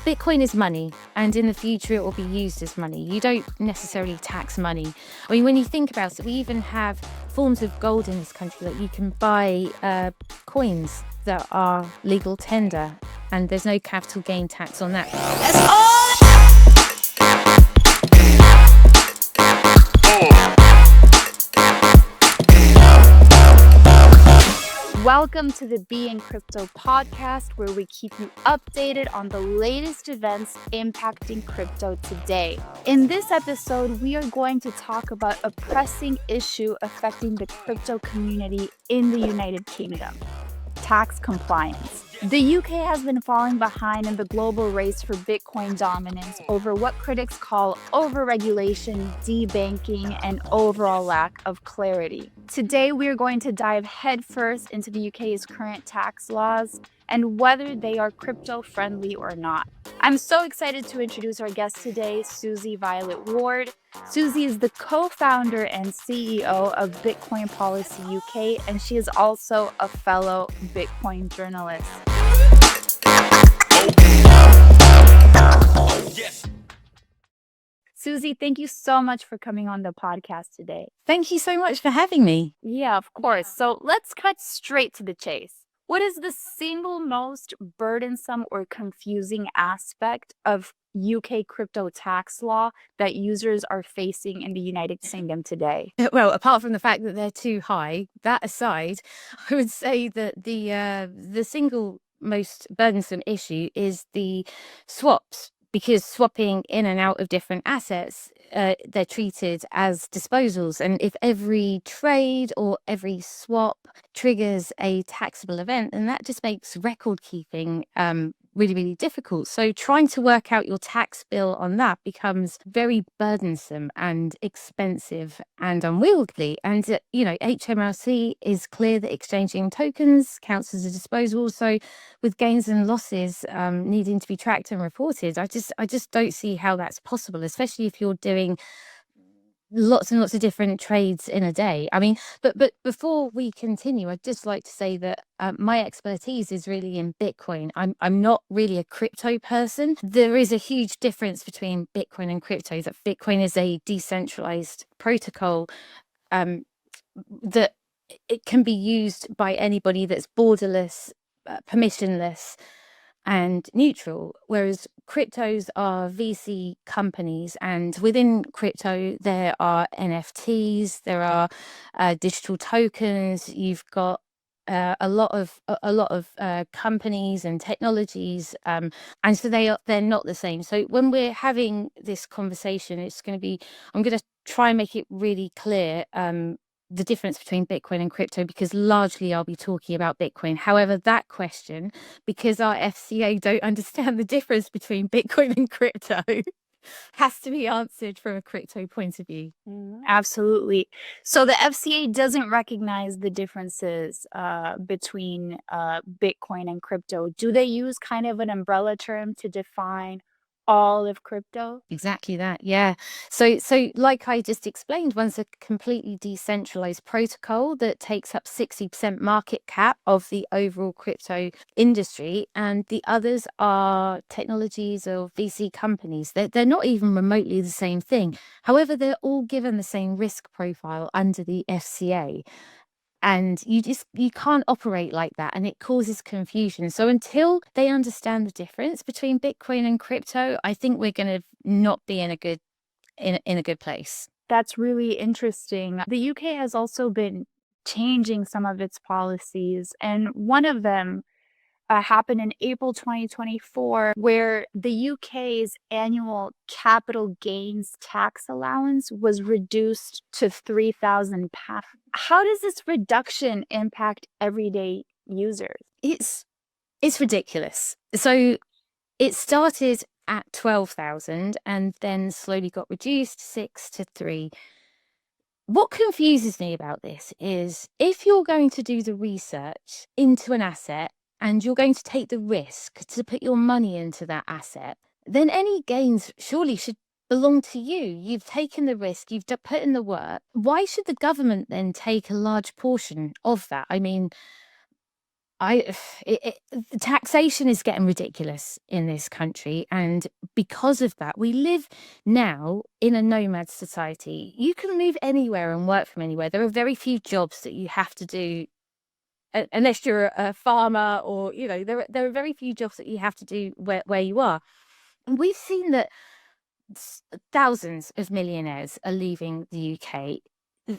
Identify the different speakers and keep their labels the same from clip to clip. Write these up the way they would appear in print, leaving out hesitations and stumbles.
Speaker 1: Bitcoin is money, and in the future it will be used as money. You don't necessarily tax money. I mean, when you think about it, we even have forms of gold in this country. Like you can buy coins that are legal tender, and there's no capital gain tax on that. That's all.
Speaker 2: Welcome to the BeInCrypto Podcast, where we keep you updated on the latest events impacting crypto today. In this episode, we are going to talk about a pressing issue affecting the crypto community in the United Kingdom: tax compliance. The UK has been falling behind in the global race for Bitcoin dominance over what critics call overregulation, debanking, and overall lack of clarity. Today, we are going to dive headfirst into the UK's current tax laws and whether they are crypto-friendly or not. I'm so excited to introduce our guest today, Susie Violet Ward. Susie is the co-founder and CEO of Bitcoin Policy UK, and she is also a fellow Bitcoin journalist. Susie, thank you so much for coming on the podcast today.
Speaker 1: Thank you so much for having me.
Speaker 2: Yeah, of course. So let's cut straight to the chase. What is the single most burdensome or confusing aspect of UK crypto tax law that users are facing in the United Kingdom today?
Speaker 1: Well, apart from the fact that they're too high, that aside, I would say that the single most burdensome issue is the swaps, because swapping in and out of different assets, they're treated as disposals. And if every trade or every swap triggers a taxable event, then that just makes record keeping really, really difficult. So trying to work out your tax bill on that becomes very burdensome and expensive and unwieldy. And, HMRC is clear that exchanging tokens counts as a disposal. So with gains and losses needing to be tracked and reported, I just don't see how that's possible, especially if you're doing lots and lots of different trades in a day. I mean, but before we continue, I'd just like to say that my expertise is really in Bitcoin. I'm not really a crypto person. There is a huge difference between Bitcoin and crypto. That Bitcoin is a decentralized protocol that it can be used by anybody that's borderless, permissionless, and neutral, whereas cryptos are VC companies, and within crypto there are NFTs, there are digital tokens. You've got a lot of companies and technologies, and so they're not the same. So when we're having this conversation, I'm going to try and make it really clear the difference between Bitcoin and crypto, because largely I'll be talking about Bitcoin. However, that question, because our FCA don't understand the difference between Bitcoin and crypto, has to be answered from a crypto point of view.
Speaker 2: Absolutely. So the FCA doesn't recognize the differences between Bitcoin and crypto. Do they use kind of an umbrella term to define all of crypto?
Speaker 1: Exactly that, yeah. So like I just explained, one's a completely decentralized protocol that takes up 60% market cap of the overall crypto industry, and the others are technologies or VC companies. They're not even remotely the same thing. However, they're all given the same risk profile under the FCA. And you can't operate like that, and it causes confusion. So until they understand the difference between Bitcoin and crypto, I think we're going to not be in a good place.
Speaker 2: That's really interesting. The UK has also been changing some of its policies, and one of them happened in April 2024, where the UK's annual capital gains tax allowance was reduced to £3,000. How does this reduction impact everyday users?
Speaker 1: It's ridiculous. So it started at 12,000 and then slowly got reduced 6 to 3. What confuses me about this is, if you're going to do the research into an asset and you're going to take the risk to put your money into that asset, then any gains surely should belong to you. You've taken the risk, you've put in the work. Why should the government then take a large portion of that? I mean, Taxation is getting ridiculous in this country, and because of that, we live now in a nomad society. You can move anywhere and work from anywhere. There are very few jobs that you have to do unless you're a farmer, or there are very few jobs that you have to do where you are. And we've seen that thousands of millionaires are leaving the UK.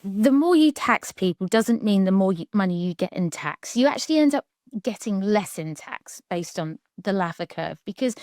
Speaker 1: The more you tax people doesn't mean the more money you get in tax. You actually end up getting less in tax based on the Laffer curve, because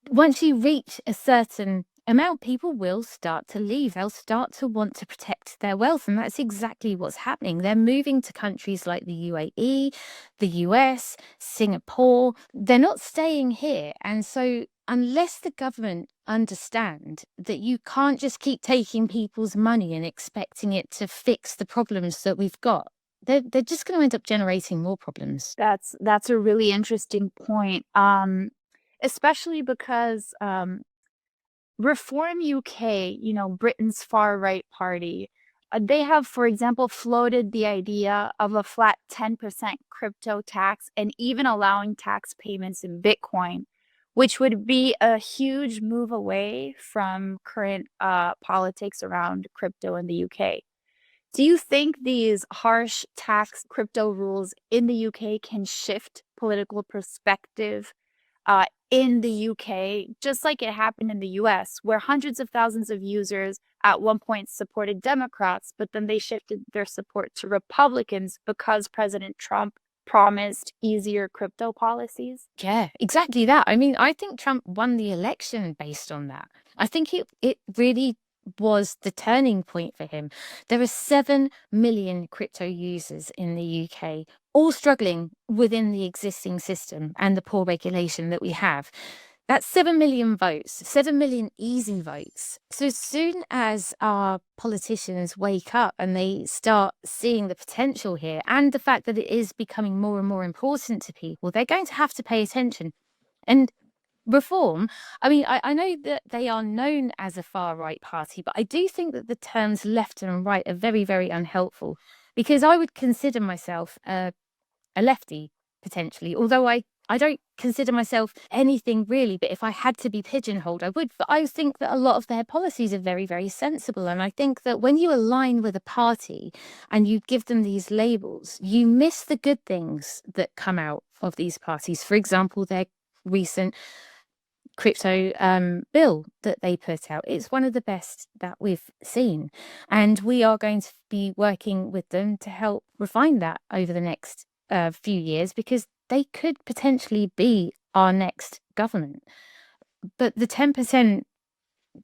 Speaker 1: once you reach a certain amount, people will start to leave. They'll start to want to protect their wealth. And that's exactly what's happening. They're moving to countries like the UAE, the US, Singapore. They're not staying here. And so unless the government understand that you can't just keep taking people's money and expecting it to fix the problems that we've got, they're just going to end up generating more problems.
Speaker 2: That's a really interesting point. Especially because Reform UK, Britain's far right party, they have, for example, floated the idea of a flat 10% crypto tax and even allowing tax payments in Bitcoin, which would be a huge move away from current politics around crypto in the UK. Do you think these harsh tax crypto rules in the UK can shift political perspective in the UK, just like it happened in the US, where hundreds of thousands of users at one point supported Democrats, but then they shifted their support to Republicans because President Trump promised easier crypto policies?
Speaker 1: Yeah, exactly that. I mean, I think Trump won the election based on that. I think it really was the turning point for him. There are 7 million crypto users in the UK, all struggling within the existing system and the poor regulation that we have. That's 7 million votes, 7 million easy votes. So as soon as our politicians wake up and they start seeing the potential here and the fact that it is becoming more and more important to people, they're going to have to pay attention. And Reform, I mean, I know that they are known as a far-right party, but I do think that the terms left and right are very, very unhelpful, because I would consider myself a lefty, potentially, although I don't consider myself anything really, but if I had to be pigeonholed, I would. But I think that a lot of their policies are very, very sensible. And I think that when you align with a party and you give them these labels, you miss the good things that come out of these parties. For example, their recent crypto bill that they put out. It's one of the best that we've seen. And we are going to be working with them to help refine that over the next few years, because they could potentially be our next government. But the 10%,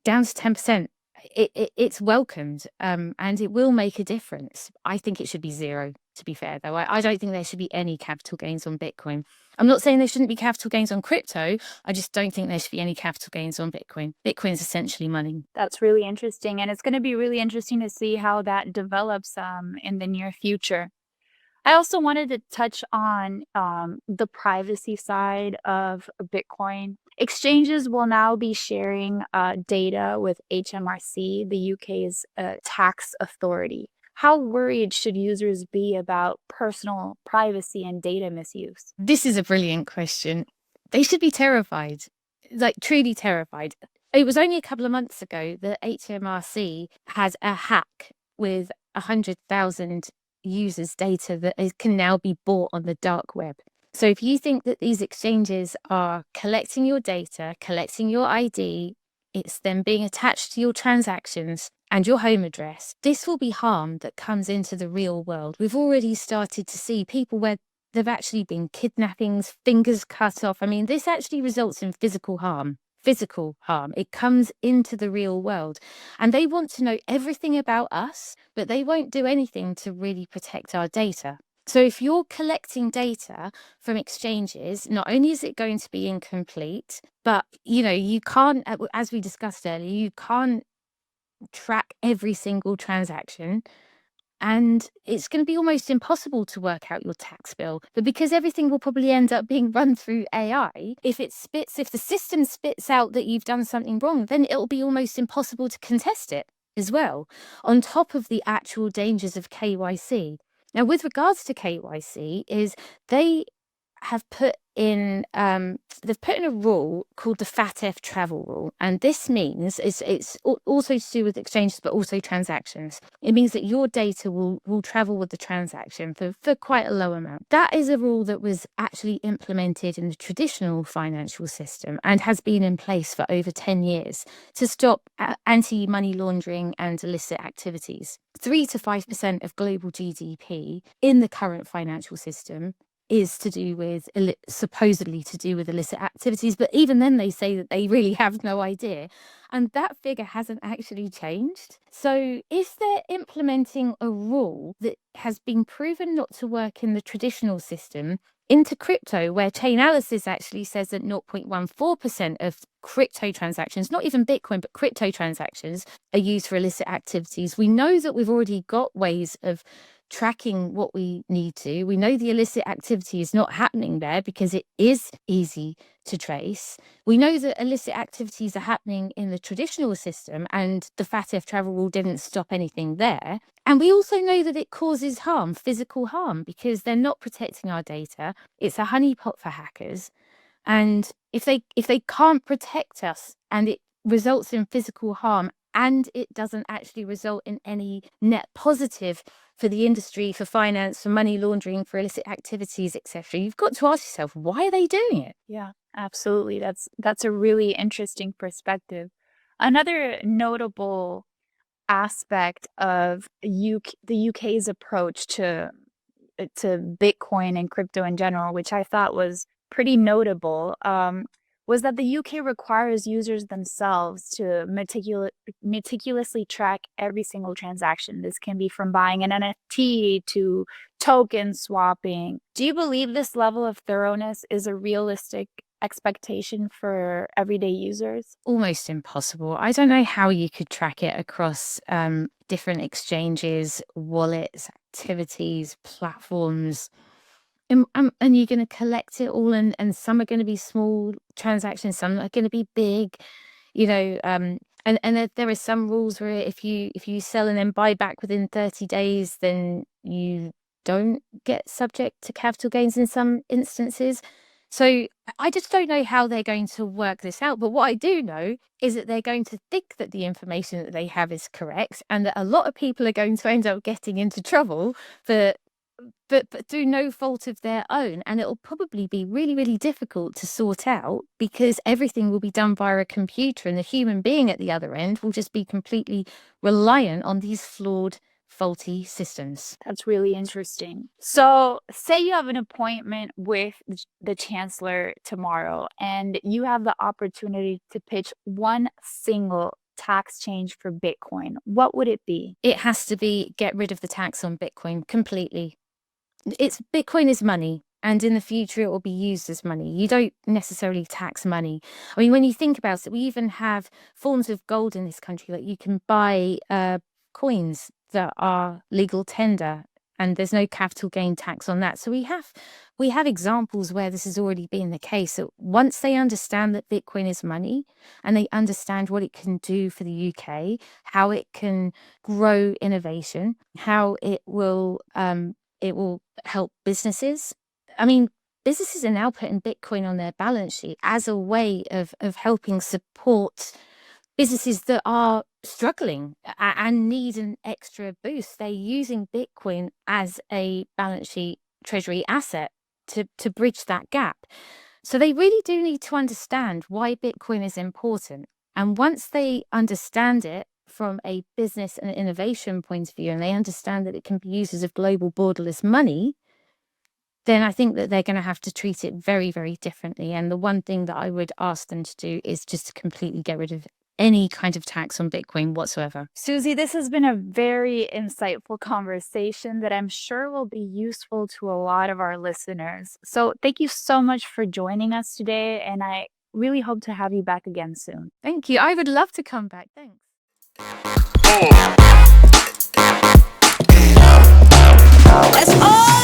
Speaker 1: down to 10%, it's welcomed, and it will make a difference. I think it should be zero, to be fair, though. I don't think there should be any capital gains on Bitcoin. I'm not saying there shouldn't be capital gains on crypto. I just don't think there should be any capital gains on Bitcoin. Bitcoin is essentially money.
Speaker 2: That's really interesting. And it's going to be really interesting to see how that develops in the near future. I also wanted to touch on the privacy side of Bitcoin. Exchanges will now be sharing data with HMRC, the UK's tax authority. How worried should users be about personal privacy and data misuse?
Speaker 1: This is a brilliant question. They should be terrified, like truly terrified. It was only a couple of months ago that HMRC had a hack with 100,000 users' data that can now be bought on the dark web. So if you think that these exchanges are collecting your data, collecting your ID, it's then being attached to your transactions and your home address, this will be harm that comes into the real world. We've already started to see people where there've actually been kidnappings, fingers cut off. I mean, this actually results in physical harm. It comes into the real world, and they want to know everything about us, but they won't do anything to really protect our data. So if you're collecting data from exchanges, not only is it going to be incomplete, but you can't, as we discussed earlier, you can't track every single transaction. And it's going to be almost impossible to work out your tax bill. But because everything will probably end up being run through AI, if the system spits out that you've done something wrong, then it'll be almost impossible to contest it as well, on top of the actual dangers of KYC. Now, with regards to KYC, is they have put in they've put in a rule called the FATF travel rule, and this means it's also to do with exchanges but also transactions. It means that your data will travel with the transaction for quite a low amount. That is a rule that was actually implemented in the traditional financial system and has been in place for over 10 years to stop anti-money laundering and illicit activities. 3 to 5% of global GDP in the current financial system is to do with supposedly to do with illicit activities, but even then they say that they really have no idea, and that figure hasn't actually changed. So if they're implementing a rule that has been proven not to work in the traditional system into crypto, where Chainalysis actually says that 0.14% of crypto transactions, not even Bitcoin, but crypto transactions, are used for illicit activities, we know that we've already got ways of tracking what we need to. We know the illicit activity is not happening there because it is easy to trace. We know that illicit activities are happening in the traditional system and the FATF travel rule didn't stop anything there. And we also know that it causes harm, physical harm, because they're not protecting our data. It's a honeypot for hackers. And if they can't protect us and it results in physical harm and it doesn't actually result in any net positive for the industry, for finance, for money laundering, for illicit activities, etc., you've got to ask yourself, why are they doing it?
Speaker 2: Yeah, absolutely. That's a really interesting perspective. Another notable aspect of the UK's approach to Bitcoin and crypto in general, which I thought was pretty notable, was that the UK requires users themselves to meticulously track every single transaction. This can be from buying an NFT to token swapping. Do you believe this level of thoroughness is a realistic expectation for everyday users?
Speaker 1: Almost impossible. I don't know how you could track it across different exchanges, wallets, activities, platforms. And you're going to collect it all, and some are going to be small transactions, some are going to be big, and there are some rules where if you sell and then buy back within 30 days, then you don't get subject to capital gains in some instances. So I just don't know how they're going to work this out. But what I do know is that they're going to think that the information that they have is correct, and that a lot of people are going to end up getting into trouble but through no fault of their own. And it'll probably be really, really difficult to sort out because everything will be done via a computer, and the human being at the other end will just be completely reliant on these flawed, faulty systems.
Speaker 2: That's really interesting. So say you have an appointment with the chancellor tomorrow and you have the opportunity to pitch one single tax change for Bitcoin. What would it be?
Speaker 1: It has to be get rid of the tax on Bitcoin completely. Bitcoin is money, and in the future it will be used as money. You don't necessarily tax money. I mean, when you think about it, we even have forms of gold in this country. Like you can buy coins that are legal tender, and there's no capital gain tax on that. So we have examples where this has already been the case. So once they understand that Bitcoin is money and they understand what it can do for the UK, how it can grow innovation, how it will help businesses. I mean, businesses are now putting Bitcoin on their balance sheet as a way of helping support businesses that are struggling and need an extra boost. They're using Bitcoin as a balance sheet treasury asset to bridge that gap. So they really do need to understand why Bitcoin is important. And once they understand it from a business and innovation point of view, and they understand that it can be used as a global borderless money, then I think that they're going to have to treat it very, very differently. And the one thing that I would ask them to do is just to completely get rid of any kind of tax on Bitcoin whatsoever.
Speaker 2: Susie, this has been a very insightful conversation that I'm sure will be useful to a lot of our listeners. So thank you so much for joining us today, and I really hope to have you back again soon.
Speaker 1: Thank you. I would love to come back. Thanks.
Speaker 3: That's all.